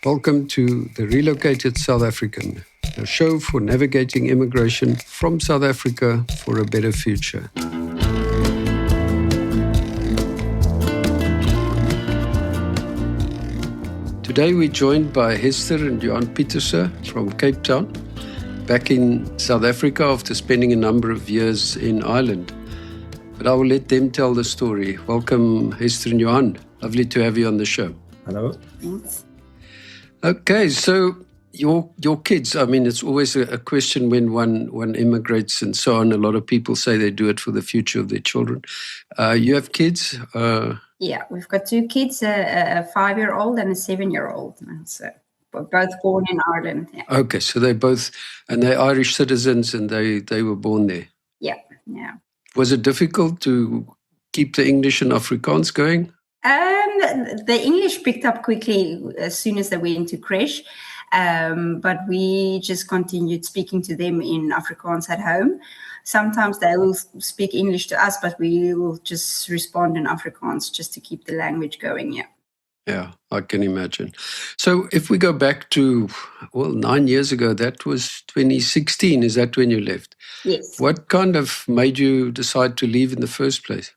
Welcome to the Relocated South African, a show for navigating immigration from South Africa for a better future. Today we're joined by Hester and Johan Pieterse from Cape Town, back in South Africa after spending a number of years in Ireland. But I will let them tell the story. Welcome, Hester and Johan. Lovely to have you on the show. Hello. Thanks. Okay, so your kids, I mean, it's always a question when one immigrates and so on. A lot of people say they do it for the future of their children. You have kids? Yeah, we've got two kids, a 5-year-old and a 7-year-old. So we're both born in Ireland. Yeah. Okay, so they're Irish citizens and they were born there. Yeah. Was it difficult to keep the English and Afrikaans going? The English picked up quickly as soon as they went to creche, but we just continued speaking to them in Afrikaans at home. Sometimes they will speak English to us, but we will just respond in Afrikaans just to keep the language going, yeah. Yeah, I can imagine. So if we go back to, 9 years ago, that was 2016, is that when you left? Yes. What kind of made you decide to leave in the first place?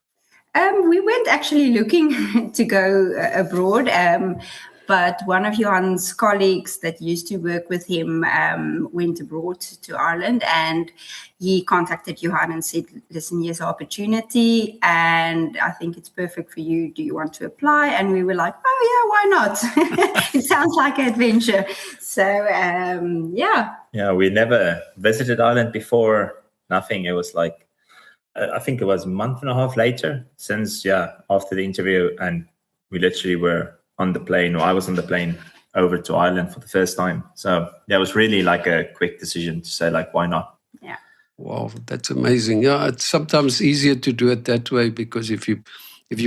We weren't actually looking to go abroad, but one of Johan's colleagues that used to work with him went abroad to Ireland, and he contacted Johan and said, listen, here's an opportunity and I think it's perfect for you. Do you want to apply? And we were like, oh yeah, why not? It sounds like an adventure. So, yeah. Yeah, we never visited Ireland before, nothing. It was like, I think it was a month and a half later since, after the interview, and we literally were on the plane, or I was on the plane over to Ireland for the first time. So it was really like a quick decision to say, like, why not? Yeah. Wow, that's amazing. Yeah, it's sometimes easier to do it that way because if you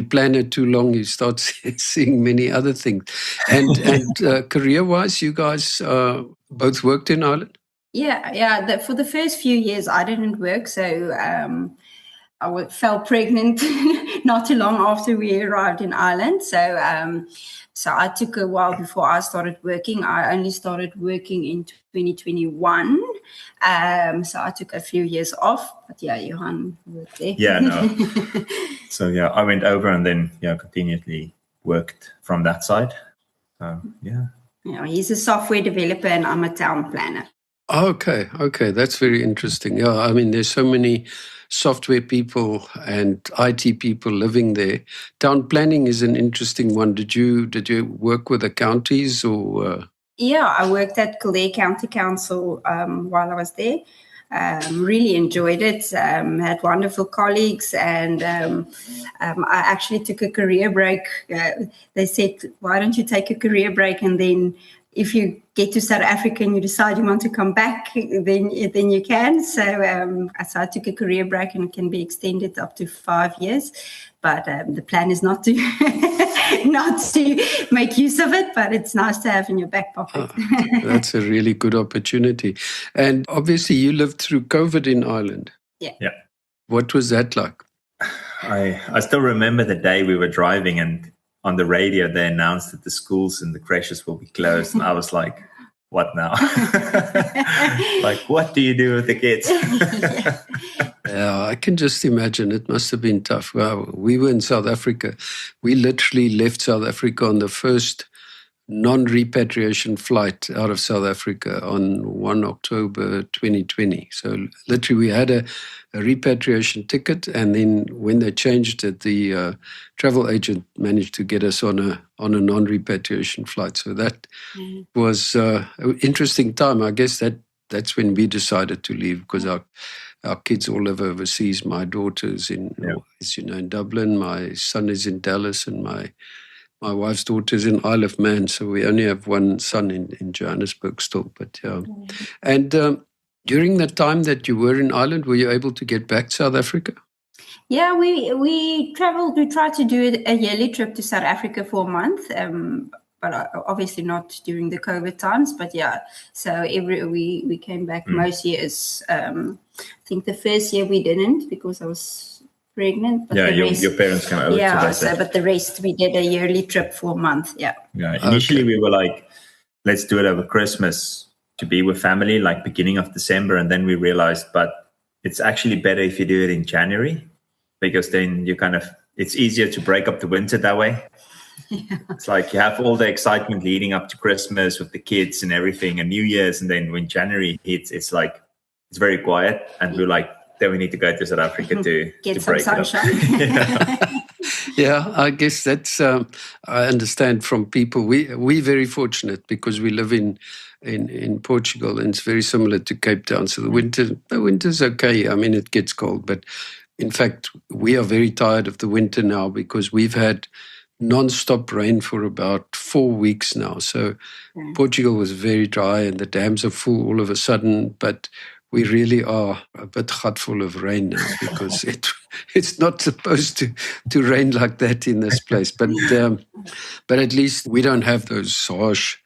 plan it too long, you start seeing many other things. And career-wise, you guys both worked in Ireland? Yeah. For the first few years, I didn't work, so I fell pregnant not too long after we arrived in Ireland. So I took a while before I started working. I only started working in 2021. So I took a few years off. But yeah, Johan worked there. Yeah, no. So I went over and then continually worked from that side. Yeah, he's a software developer and I'm a town planner. Okay, that's very interesting. Yeah, I mean, there's so many software people and IT people living there. Town planning is an interesting one. Did you work with the counties or? Yeah, I worked at Kildare County Council while I was there. Really enjoyed it. Had wonderful colleagues, and I actually took a career break. They said, "Why don't you take a career break and then?" If you get to South Africa and you decide you want to come back, then you can. So I took a career break, and it can be extended up to 5 years. But the plan is not to make use of it, but it's nice to have in your back pocket. That's a really good opportunity. And obviously you lived through COVID in Ireland. Yeah. What was that like? I still remember the day we were driving and on the radio, they announced that the schools and the creches will be closed. And I was like, what now? Like, what do you do with the kids? Yeah, I can just imagine. It must have been tough. Wow, we were in South Africa. We literally left South Africa on the first non-repatriation flight out of South Africa on 1 October 2020. So literally we had a repatriation ticket, and then when they changed it, the travel agent managed to get us on a non-repatriation flight. So that was an interesting time. I guess that's when we decided to leave, because our kids all live overseas. My daughter's in Dublin, my son is in Dallas, and my wife's daughter's in Isle of Man, so we only have one son in Johannesburg still. But And during the time that you were in Ireland, were you able to get back to South Africa? Yeah, we traveled. We tried to do a yearly trip to South Africa for a month, but obviously not during the COVID times. But yeah, so we came back most years. I think the first year we didn't because I was pregnant. But your parents came over. Yeah, but the rest we did a yearly trip for a month. Yeah. Yeah. Initially we were like, let's do it over Christmas to be with family, like beginning of December. And then we realized, but it's actually better if you do it in January, because then it's easier to break up the winter that way. Yeah. It's like you have all the excitement leading up to Christmas with the kids and everything and New Year's. And then when January hits, it's like, it's very quiet. And we're like, then we need to go to South Africa to get some sunshine. Yeah, I guess that's, I understand from people. We're very fortunate because we live in Portugal, and it's very similar to Cape Town. So the winter's okay. I mean, it gets cold, but in fact, we are very tired of the winter now because we've had non-stop rain for about 4 weeks now. So Portugal was very dry and the dams are full all of a sudden, but we really are a bit full of rain now because it's not supposed to rain like that in this place. But at least we don't have those harsh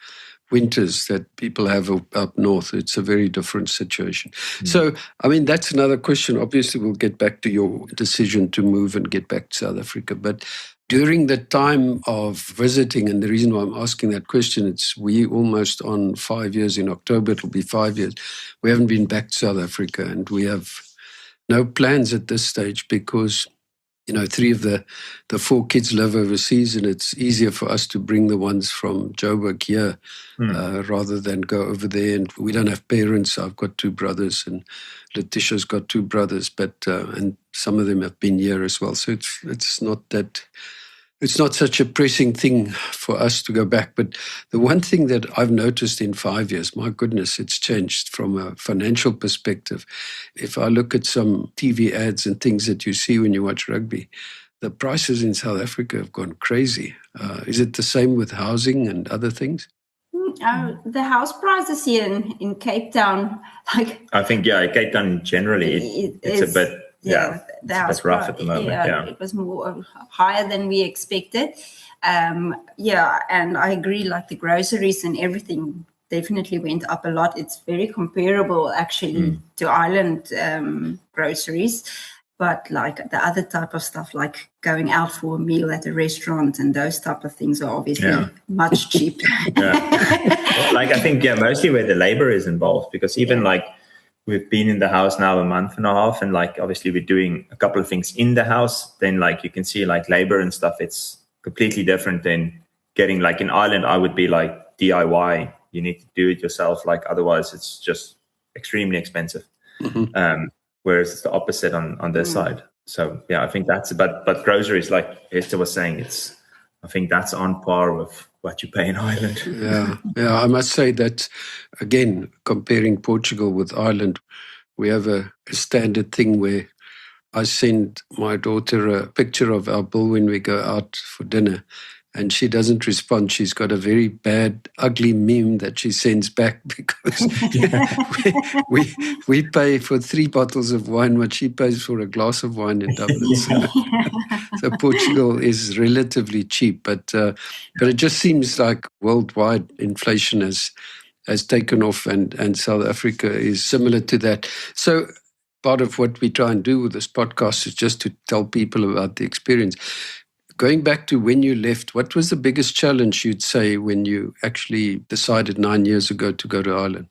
winters that people have up north. It's a very different situation. So, I mean, that's another question. Obviously, we'll get back to your decision to move and get back to South Africa. But during the time of visiting, and the reason why I'm asking that question, it's we almost on 5 years. In October, it'll be 5 years. We haven't been back to South Africa, and we have no plans at this stage because, 3 of the 4 kids live overseas, and it's easier for us to bring the ones from Joburg here rather than go over there. And we don't have parents. I've got 2 brothers, and Letitia's got 2 brothers, but and some of them have been here as well. So it's not that. It's not such a pressing thing for us to go back. But the one thing that I've noticed in 5 years, my goodness, it's changed from a financial perspective. If I look at some TV ads and things that you see when you watch rugby, the prices in South Africa have gone crazy. Is it the same with housing and other things? The house prices here in Cape Town, I think, Cape Town generally, it's a bit... it's rough at the moment. It was more higher than we expected. And I agree, like the groceries and everything definitely went up a lot. It's very comparable actually to Ireland groceries. But like the other type of stuff, like going out for a meal at a restaurant and those type of things are obviously much cheaper. I think, mostly where the labor is involved, because even we've been in the house now a month and a half, and obviously we're doing a couple of things in the house. Then you can see labor and stuff, it's completely different than getting in Ireland. I would be DIY. You need to do it yourself. Otherwise it's just extremely expensive. Whereas it's the opposite on this side. So I think that's, but groceries, like Hester was saying, I think that's on par with what you pay in Ireland. I must say that, again, comparing Portugal with Ireland, we have a standard thing where I send my daughter a picture of our bill when we go out for dinner, and she doesn't respond. She's got a very bad, ugly meme that she sends back because we pay for 3 bottles of wine what she pays for a glass of wine in Dublin. So Portugal is relatively cheap, but it just seems like worldwide inflation has taken off, and South Africa is similar to that. So part of what we try and do with this podcast is just to tell people about the experience. Going back to when you left, what was the biggest challenge you'd say when you actually decided 9 years ago to go to Ireland?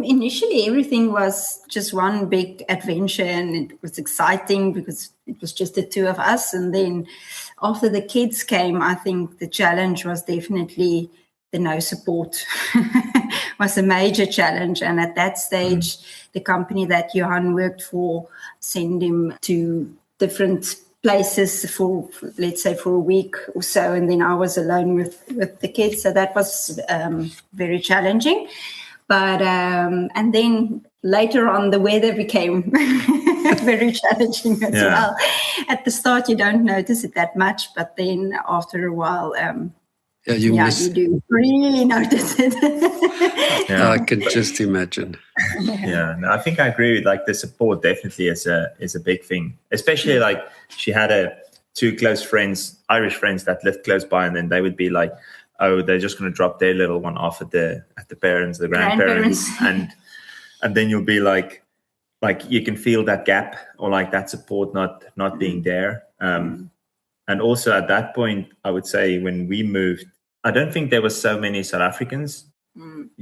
Initially, everything was just one big adventure, and it was exciting because it was just the 2 of us. And then after the kids came, I think the challenge was definitely the no support was a major challenge. And at that stage, the company that Johan worked for sent him to different places for, let's say, for a week or so, and then I was alone with the kids. So that was very challenging. But and then later on, the weather became very challenging as well. At the start, you don't notice it that much, but then after a while, you do really notice it. I can just imagine. I think I agree with the support definitely is a big thing, especially she had 2 close friends, Irish friends that lived close by, and then they would be they're just going to drop their little one off at the parents, the grandparents. and then you'll be like you can feel that gap or that support not being there. And also at that point, I would say when we moved, I don't think there were so many South Africans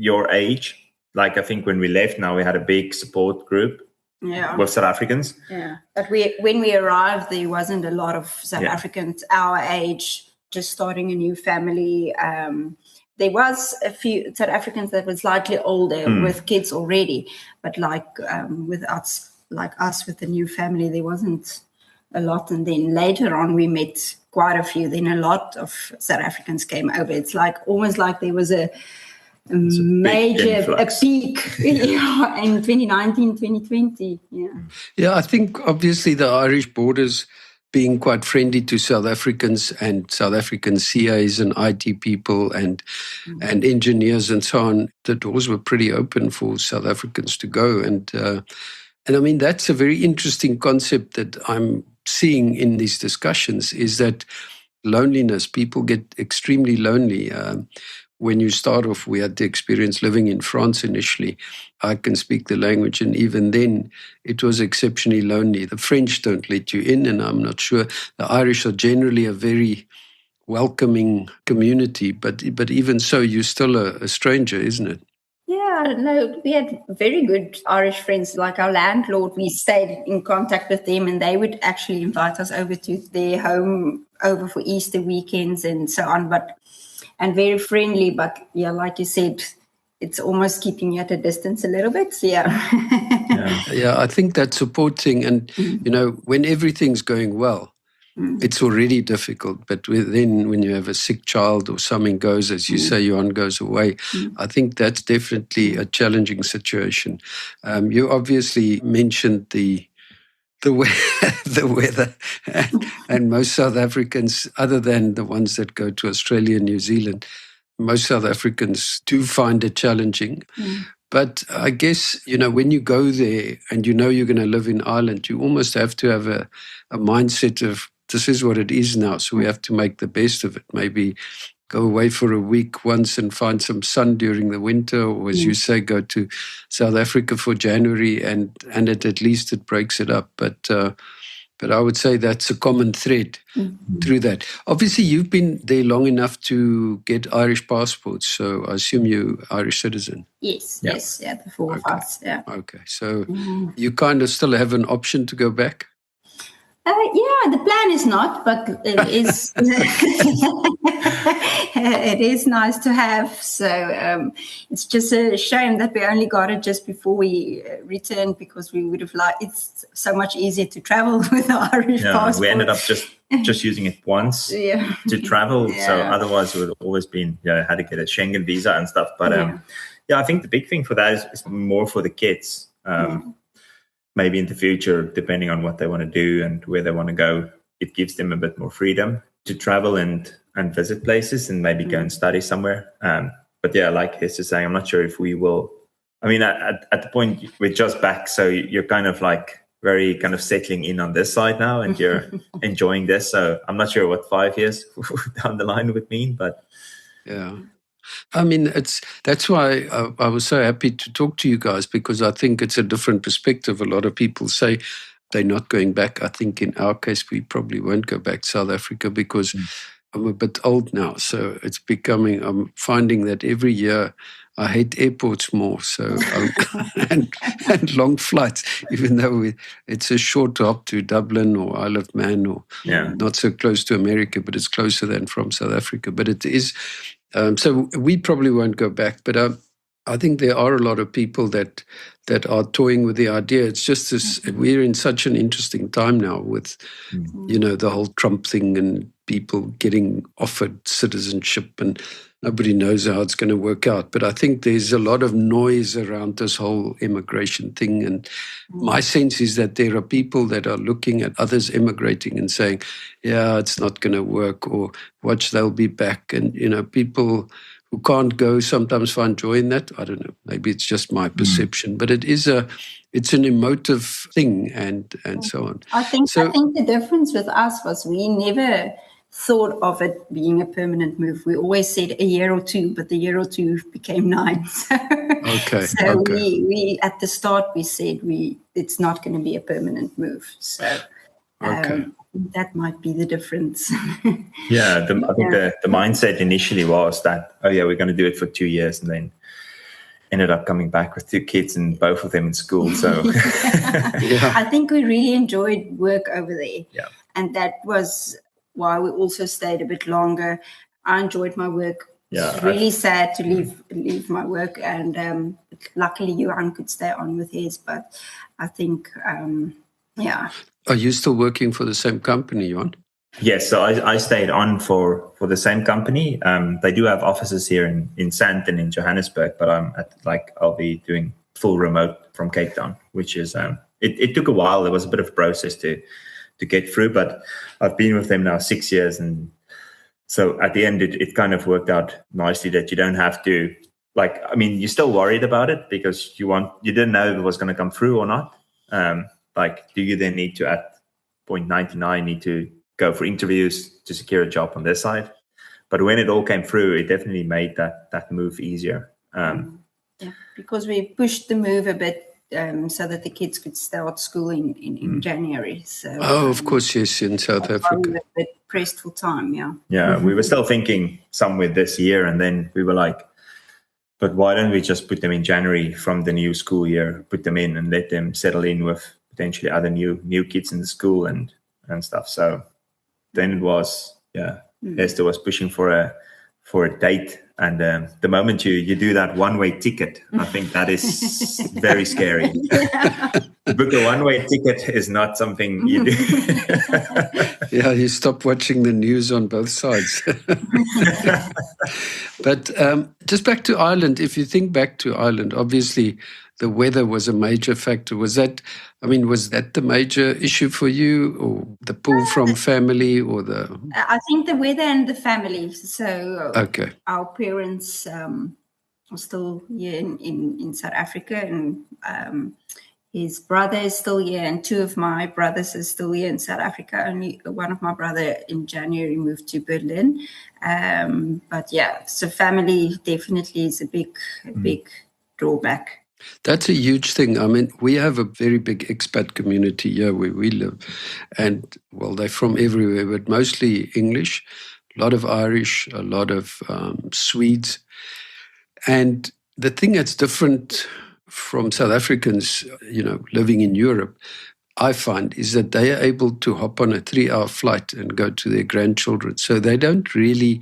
your age. Like I think when we left, now we had a big support group with South Africans. Yeah, but when we arrived, there wasn't a lot of South Africans our age just starting a new family. There was a few South Africans that were slightly older with kids already, but with us with the new family, there wasn't a lot. And then later on, we met quite a few. Then a lot of South Africans came over. It's almost like there was a major peak in 2019, 2020. Yeah, I think obviously the Irish borders being quite friendly to South Africans and South African CAs and IT people and engineers and so on, the doors were pretty open for South Africans to go. And I mean, that's a very interesting concept that I'm seeing in these discussions, is that loneliness, people get extremely lonely. When you start off, we had the experience living in France initially. I can speak the language, and even then, it was exceptionally lonely. The French don't let you in, and I'm not sure. The Irish are generally a very welcoming community, but even so, you're still a stranger, isn't it? Yeah, no, we had very good Irish friends. Like our landlord, we stayed in contact with them, and they would actually invite us over to their home over for Easter weekends and so on. And very friendly, but yeah, like you said, it's almost keeping you at a distance a little bit. Yeah, I think that support thing, and when everything's going well, it's already difficult. But then when you have a sick child or something goes, as you say, Johan goes away, I think that's definitely a challenging situation. You obviously mentioned the weather, and most South Africans, other than the ones that go to Australia and New Zealand, most South Africans do find it challenging. But I guess, when you go there and you're going to live in Ireland, you almost have to have a mindset of, this is what it is now, so we have to make the best of it. Maybe go away for a week once and find some sun during the winter, or as you say, go to South Africa for January, and at least it breaks it up. But I would say that's a common thread through that. Obviously, you've been there long enough to get Irish passports, so I assume you're Irish citizen. Yes, the four of us. Yeah. Okay, so you kind of still have an option to go back? The plan is not, but it is. It is nice to have. So it's just a shame that we only got it just before we returned, because we would have liked. It's so much easier to travel with the Irish passport. We ended up just using it once to travel. So otherwise, it would have always been had to get a Schengen visa and stuff. But I think the big thing for that is more for the kids. Maybe in the future, depending on what they want to do and where they want to go, it gives them a bit more freedom to travel and visit places and maybe go and study somewhere. But like Hester saying, I'm not sure if we will. I mean, at the point we're just back, so you're kind of like very kind of settling in on this side now, and you're enjoying this. So I'm not sure what 5 years down the line would mean, but I mean, that's why I was so happy to talk to you guys, because I think it's a different perspective. A lot of people say they're not going back. I think in our case, we probably won't go back to South Africa because I'm a bit old now. So I'm finding that every year I hate airports more. So and long flights, even though it's a short hop to Dublin or Isle of Man, or not so close to America, but it's closer than from South Africa. But it is. So we probably won't go back, but I think there are a lot of people that are toying with the idea. It's just this, we're in such an interesting time now with, the whole Trump thing and people getting offered citizenship, and nobody knows how it's going to work out. But I think there's a lot of noise around this whole immigration thing. And my sense is that there are people that are looking at others immigrating and saying, it's not going to work, or watch, they'll be back. And, people who can't go sometimes find joy in that. I don't know. Maybe it's just my perception, but it's an emotive thing and so on. I think the difference with us was we never thought of it being a permanent move. We always said a year or two, but the year or two became 9. We at the start we said it's not going to be a permanent move. So that might be the difference. I think the mindset initially was that we're going to do it for 2 years, and then ended up coming back with 2 kids and both of them in school. So I think we really enjoyed work over there. Yeah. And that was why we also stayed a bit longer. I enjoyed my work. Yeah, It's really sad to leave my work, and luckily Johan could stay on with his. But I think, Are you still working for the same company, Johan? Yes, so I stayed on for the same company. They do have offices here in Sandton in Johannesburg, but I'll be doing full remote from Cape Town, which is it took a while. There was a bit of a process to get through, but I've been with them now 6 years, and so at the end it kind of worked out nicely that you don't have to, you're still worried about it because you didn't know if it was going to come through or not. Do you then need to at point 99 need to go for interviews to secure a job on this side? But when it all came through, it definitely made that move easier. Because we pushed the move a bit so that the kids could start school in January. So of course, yes, in South Africa. We were a bit pressed for time, yeah. Yeah, we were still thinking somewhere this year, and then we were like, but why don't we just put them in January from the new school year, put them in and let them settle in with potentially other new kids in the school and stuff. So then it was, Hester was pushing for a date. And the moment you do that one-way ticket, I think that is very scary. To book a one-way ticket is not something you do. Yeah, you stop watching the news on both sides. But just back to Ireland, if you think back to Ireland, obviously the weather was a major factor. Was that the major issue for you, or the pull from family, or the? I think the weather and the family. So okay. Our parents are still here in South Africa, and his brother is still here, and 2 of my brothers are still here in South Africa. Only one of my brother in January moved to Berlin. But yeah, so family definitely is a big drawback. That's a huge thing. I mean, we have a very big expat community here where we live. And, well, they're from everywhere, but mostly English, a lot of Irish, a lot of Swedes. And the thing that's different from South Africans, living in Europe, I find, is that they are able to hop on a 3-hour flight and go to their grandchildren. So they don't really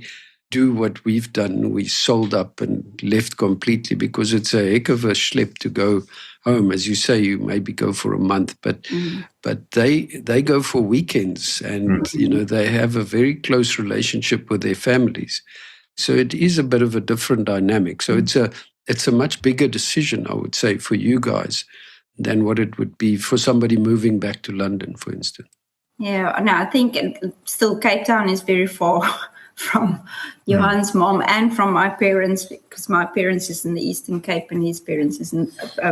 do what we've done. We sold up and left completely because it's a heck of a schlep to go home. As you say, you maybe go for a month, but they go for weekends, and they have a very close relationship with their families. So it is a bit of a different dynamic. So it's a much bigger decision, I would say, for you guys than what it would be for somebody moving back to London, for instance. Yeah, no, I think still Cape Town is very far from Johan's mom and from my parents, because my parents is in the Eastern Cape and his parents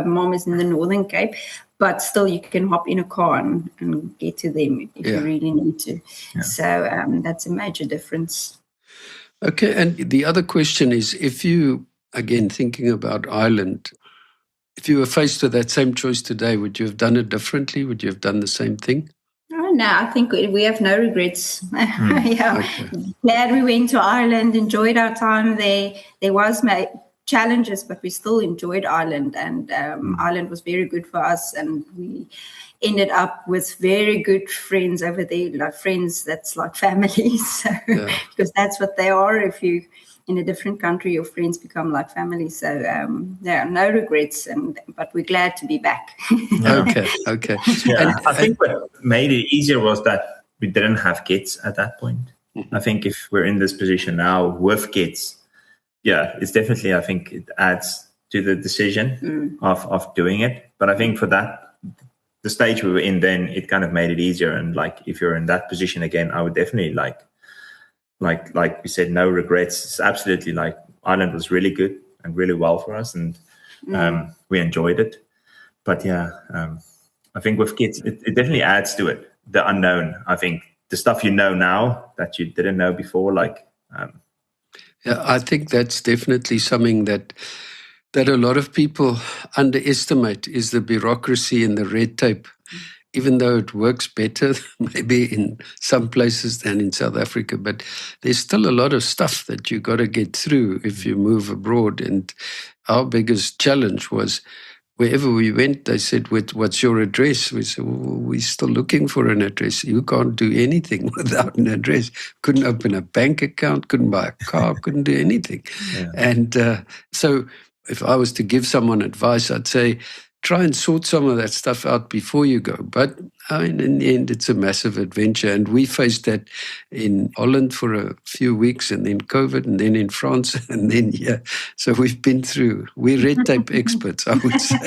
mom is in the Northern Cape. But still, you can hop in a car and get to them if you really need to. Yeah. So that's a major difference. Okay, and the other question is, if you, again, thinking about Ireland, if you were faced with that same choice today, would you have done it differently? Would you have done the same thing? Oh, no, I think we have no regrets. Glad we went to Ireland, enjoyed our time there. There was challenges, but we still enjoyed Ireland, and Ireland was very good for us, and we ended up with very good friends over there, like friends that's like family. So, because that's what they are. If you in a different country, your friends become like family. So there are no regrets, but we're glad to be back. Okay. Yeah, I think what made it easier was that we didn't have kids at that point. Mm-hmm. I think if we're in this position now with kids, it's definitely, I think it adds to the decision of doing it. But I think for the stage we were in then, it kind of made it easier. And like, if you're in that position again, I would definitely like we said, no regrets. It's absolutely Ireland was really good and really well for us, and we enjoyed it. But I think with kids, it definitely adds to it, the unknown. I think the stuff you know now that you didn't know before, I think that's definitely something that a lot of people underestimate, is the bureaucracy and the red tape even though it works better maybe in some places than in South Africa, but there's still a lot of stuff that you got to get through if you move abroad. And our biggest challenge was wherever we went, they said, what's your address? We said, well, we're still looking for an address. You can't do anything without an address. Couldn't open a bank account, couldn't buy a car, couldn't do anything. Yeah. And so if I was to give someone advice, I'd say, try and sort some of that stuff out before you go. But I mean, in the end, it's a massive adventure. And we faced that in Holland for a few weeks, and then COVID, and then in France, and then here. So we've been through. We're red tape experts, I would say.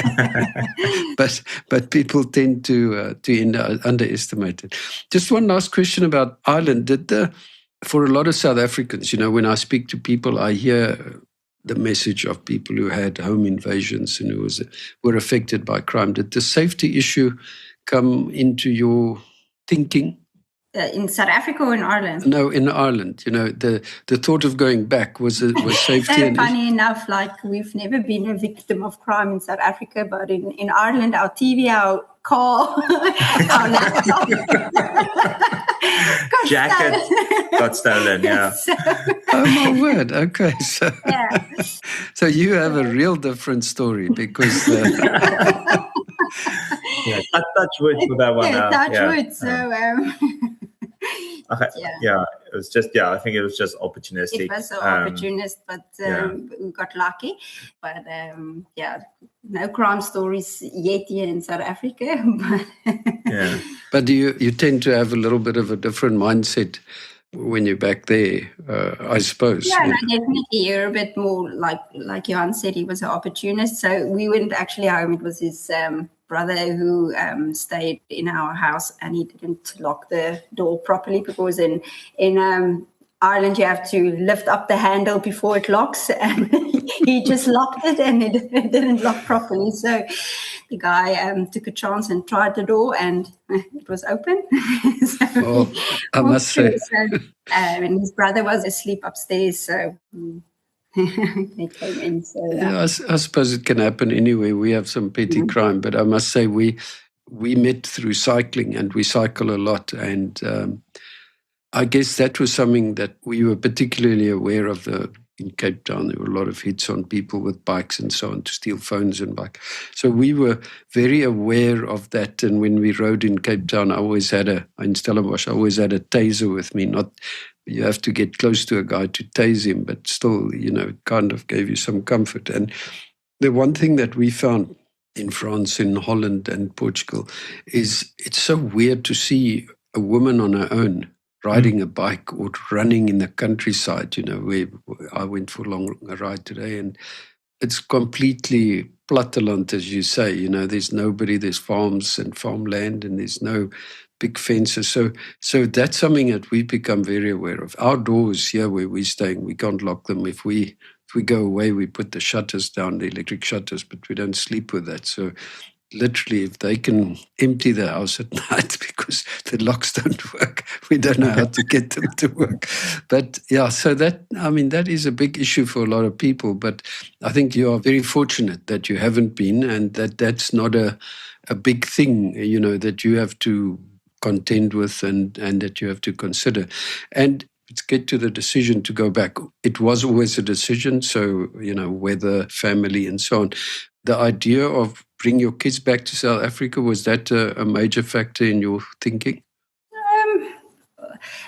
but people tend to underestimate it. Just one last question about Ireland. For a lot of South Africans, when I speak to people, I hear the message of people who had home invasions and who were affected by crime. Did the safety issue come into your thinking? In South Africa or in Ireland? No, in Ireland. The thought of going back was safety. Funny enough, we've never been a victim of crime in South Africa, but in Ireland, our TV, our car, our laptop, got stolen. Yeah. Oh my word! Okay, so yeah. So you have a real different story because. Yeah, touch wood for that one. Touch wood. So. Yeah, it was just. Yeah, I think it was just opportunistic. It was opportunist, but we got lucky. But no crime stories yet here in South Africa. Yeah, but you tend to have a little bit of a different mindset when you're back there, I suppose. Yeah, no, definitely. You're a bit more like Johan said, he was an opportunist. So we went actually home. It was his brother who stayed in our house, and he didn't lock the door properly because in Ireland you have to lift up the handle before it locks, and he just locked it and it didn't lock properly. So the guy took a chance and tried the door, and it was open. So I must say. And his brother was asleep upstairs, so they came in. So I suppose it can happen anyway. We have some petty crime, but I must say we met through cycling, and we cycle a lot. And I guess that was something that we were particularly aware of. In Cape Town, there were a lot of hits on people with bikes and so on to steal phones and bikes. So we were very aware of that. And when we rode in Cape Town, in Stellenbosch, I always had a taser with me. Not you have to get close to a guy to tase him, but still, it kind of gave you some comfort. And the one thing that we found in France, in Holland and Portugal is it's so weird to see a woman on her own riding a bike or running in the countryside, where I went for a ride today, and it's completely platteland, as you say. There's nobody, there's farms and farmland, and there's no big fences. So that's something that we've become very aware of. Our doors here where we're staying, we can't lock them. If we go away, we put the shutters down, the electric shutters, but we don't sleep with that. So literally, if they can empty the house at night because the locks don't work, we don't know how to get them to work. But yeah, so that is a big issue for a lot of people. But I think you are very fortunate that you haven't been, and that's not a big thing, that you have to contend with and that you have to consider. And let's get to the decision to go back. It was always a decision. So, weather, family, and so on. The idea of bring your kids back to South Africa, was that a major factor in your thinking?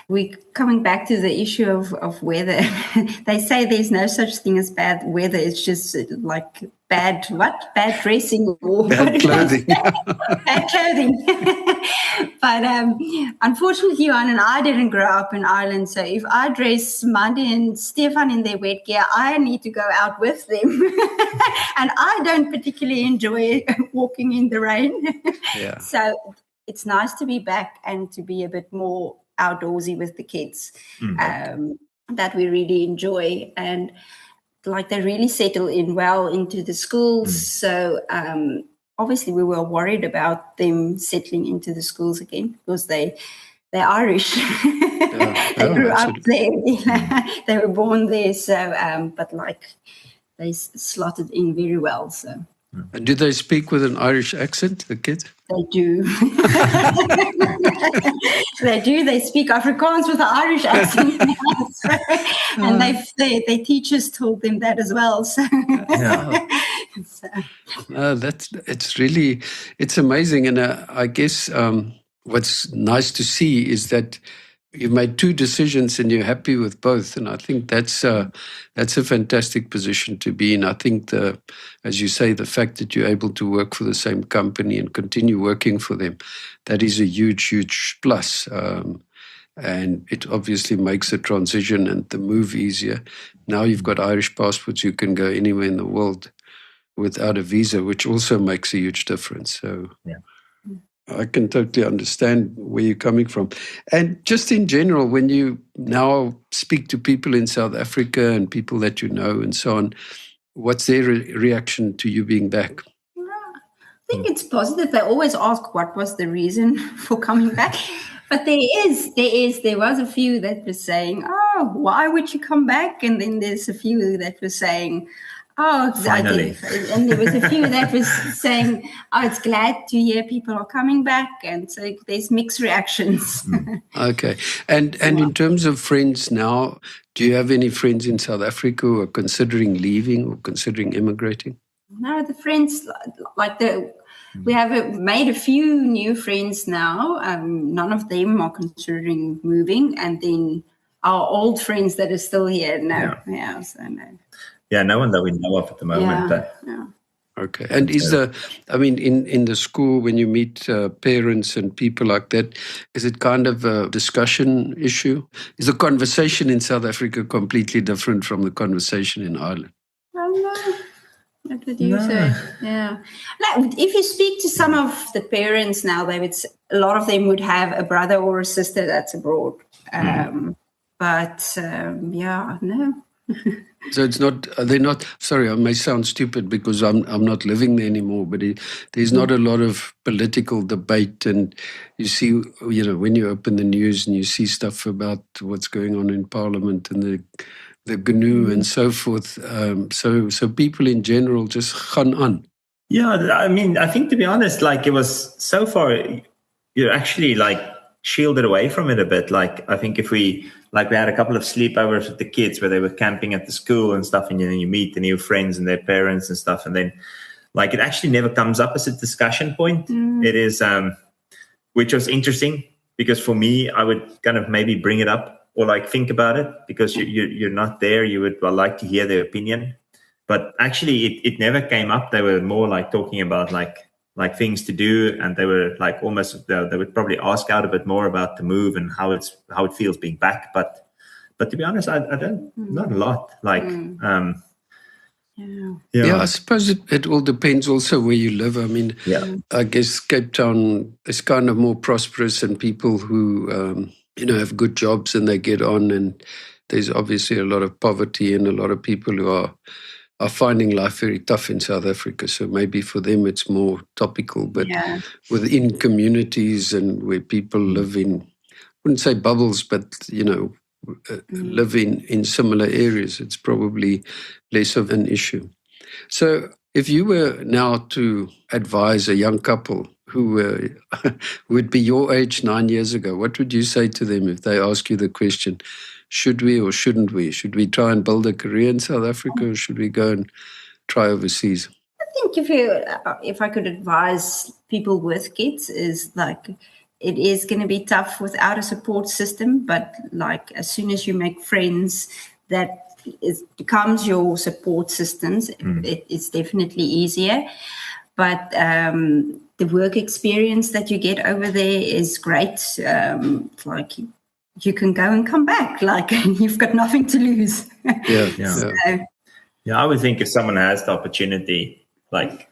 We're coming back to the issue of weather. They say there's no such thing as bad weather. It's just like bad dressing or bad clothing. Bad clothing. But unfortunately, Johan and I didn't grow up in Ireland. So if I dress Mandy and Stefan in their wet gear, I need to go out with them. And I don't particularly enjoy walking in the rain. Yeah. So it's nice to be back and to be a bit more outdoorsy with the kids, that we really enjoy. And they really settle in well into the schools. So obviously we were worried about them settling into the schools again because they're Irish. They grew up there. They were born there. So, but they slotted in very well. So And do they speak with an Irish accent, the kids? They do. They do. They speak Afrikaans with an Irish accent. And their teachers told them that as well. So, it's amazing. And I guess what's nice to see is that you've made two decisions and you're happy with both. And I think that's a fantastic position to be in. I think, as you say, the fact that you're able to work for the same company and continue working for them, that is a huge, huge plus. And it obviously makes the transition and the move easier. Now you've got Irish passports, you can go anywhere in the world without a visa, which also makes a huge difference. So I can totally understand where you're coming from. And just in general, when you now speak to people in South Africa and people that you know and so on, what's their reaction to you being back? I think it's positive. They always ask what was the reason for coming back. But there was a few that were saying, oh, why would you come back? And then there's a few that were saying, oh, finally. And there was a few that was saying, oh, it's glad to hear people are coming back. And so there's mixed reactions. Okay. And in terms of friends now, do you have any friends in South Africa who are considering leaving or considering immigrating? No, the friends, we have made a few new friends now. None of them are considering moving. And then our old friends that are still here, no. Yeah, so no. Yeah, no one that we know of at the moment. Okay. And in the school, when you meet parents and people like that, is it kind of a discussion issue? Is the conversation in South Africa completely different from the conversation in Ireland? No. What would you say? Yeah. Like, if you speak to some of the parents now, a lot of them would have a brother or a sister that's abroad. No. So it's not, they're not, sorry, I may sound stupid because I'm not living there anymore, but there's not a lot of political debate. And you see, when you open the news and you see stuff about what's going on in Parliament and the GNU and so forth. So people in general just gaan aan. Yeah, I think to be honest, it was so far, you're actually shielded away from it a bit. I think if we had a couple of sleepovers with the kids where they were camping at the school and stuff, and you meet the new friends and their parents and stuff, and then it actually never comes up as a discussion point. It is, which was interesting because for me, I would kind of maybe bring it up or think about it because you're not there. You would like to hear their opinion, but actually it never came up. They were more talking about things to do, and they were almost they would probably ask out a bit more about the move and how it feels being back. But to be honest, I don't, not a lot. Yeah, I suppose it all depends also where you live. I guess Cape Town is kind of more prosperous and people who have good jobs and they get on, and there's obviously a lot of poverty and a lot of people who are finding life very tough in South Africa. So maybe for them it's more topical, but within communities and where people live in, I wouldn't say bubbles, but, live in similar areas, it's probably less of an issue. So if you were now to advise a young couple who would be your age 9 years ago, what would you say to them if they ask you the question, should we or shouldn't we? Should we try and build a career in South Africa or should we go and try overseas? I think if I could advise people with kids is it is going to be tough without a support system, but as soon as you make friends that becomes your support systems, it's definitely easier. But the work experience that you get over there is great. You can go and come back, you've got nothing to lose. I would think if someone has the opportunity,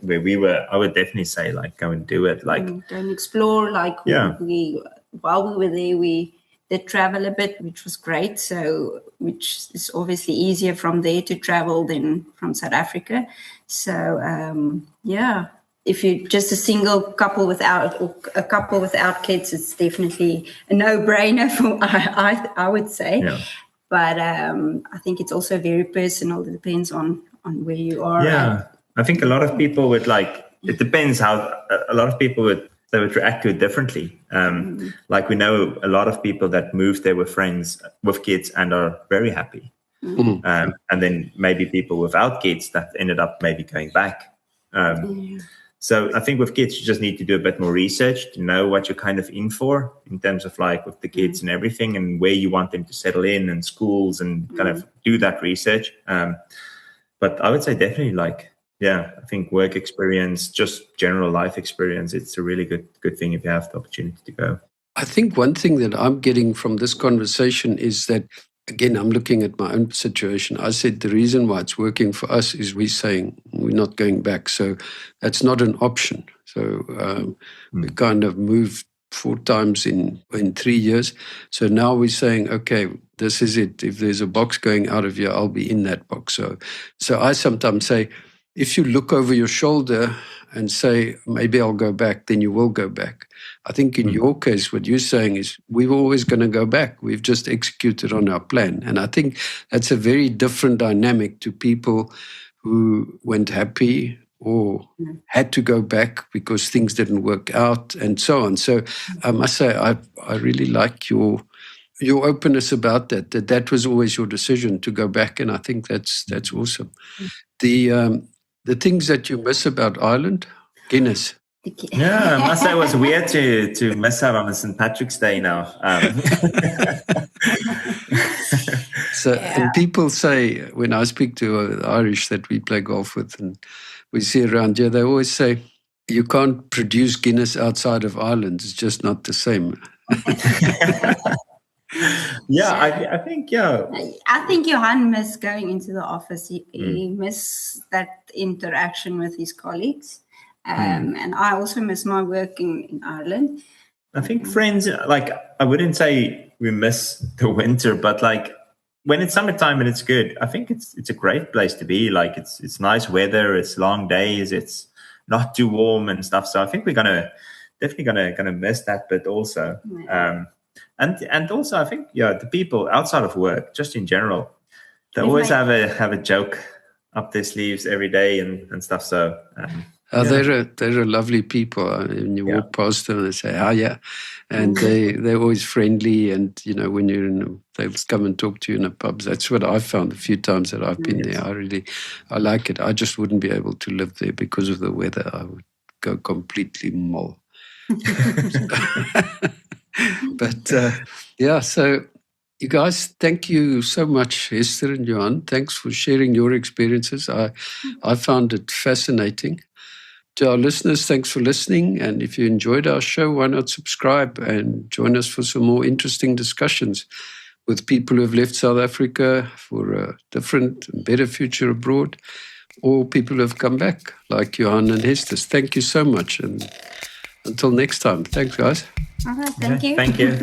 where we were, I would definitely say, go and do it. Go and explore. While we were there, we did travel a bit, which was great. So, which is obviously easier from there to travel than from South Africa. So, if you're just a single couple without kids, it's definitely a no-brainer I would say. Yeah. But I think it's also very personal. It depends on where you are. Yeah. I think a lot of people would it depends how a lot of people they would react to it differently. Like we know a lot of people that moved there with friends, with kids, and are very happy. And then maybe people without kids that ended up maybe going back. So I think with kids, you just need to do a bit more research to know what you're kind of in for in terms of with the kids and everything, and where you want them to settle in and schools, and kind of do that research. But I would say definitely I think work experience, just general life experience, it's a really good thing if you have the opportunity to go. I think one thing that I'm getting from this conversation is that, again, I'm looking at my own situation. I said the reason why it's working for us is we're saying we're not going back. So that's not an option. So we kind of moved 4 times in 3 years. So now we're saying, okay, this is it. If there's a box going out of here, I'll be in that box. So I sometimes say, if you look over your shoulder and say, maybe I'll go back, then you will go back. I think in your case, what you're saying is we were always going to go back. We've just executed on our plan. And I think that's a very different dynamic to people who went happy or had to go back because things didn't work out and so on. So I must say, I really like your openness about that was always your decision to go back. And I think that's awesome. The things that you miss about Ireland, Guinness. Yeah, I must say it was weird to miss out on a St. Patrick's Day now. And people say, when I speak to Irish that we play golf with and we see around here, they always say, you can't produce Guinness outside of Ireland. It's just not the same. I think I think Johan missed going into the office. He missed that interaction with his colleagues. And I also miss my work in Ireland. I think friends, I wouldn't say we miss the winter, but when it's summertime and it's good, I think it's a great place to be. It's nice weather, it's long days, it's not too warm and stuff. So I think we're definitely gonna miss that bit also. And also I think the people outside of work, just in general, they always have a joke up their sleeves every day and stuff. So they're a lovely people. I mean, you walk past them and they say, "Hiya," and they're always friendly. And when you're they'll come and talk to you in a pub. That's what I've found a few times that I've been there. I like it. I just wouldn't be able to live there because of the weather. I would go completely mull. But so you guys, thank you so much, Hester and Johan. Thanks for sharing your experiences. I found it fascinating. To our listeners, thanks for listening. And if you enjoyed our show, why not subscribe and join us for some more interesting discussions with people who have left South Africa for a different, better future abroad, or people who have come back, like Johan and Hester. Thank you so much. And until next time, thanks, guys. Thank you. Thank you.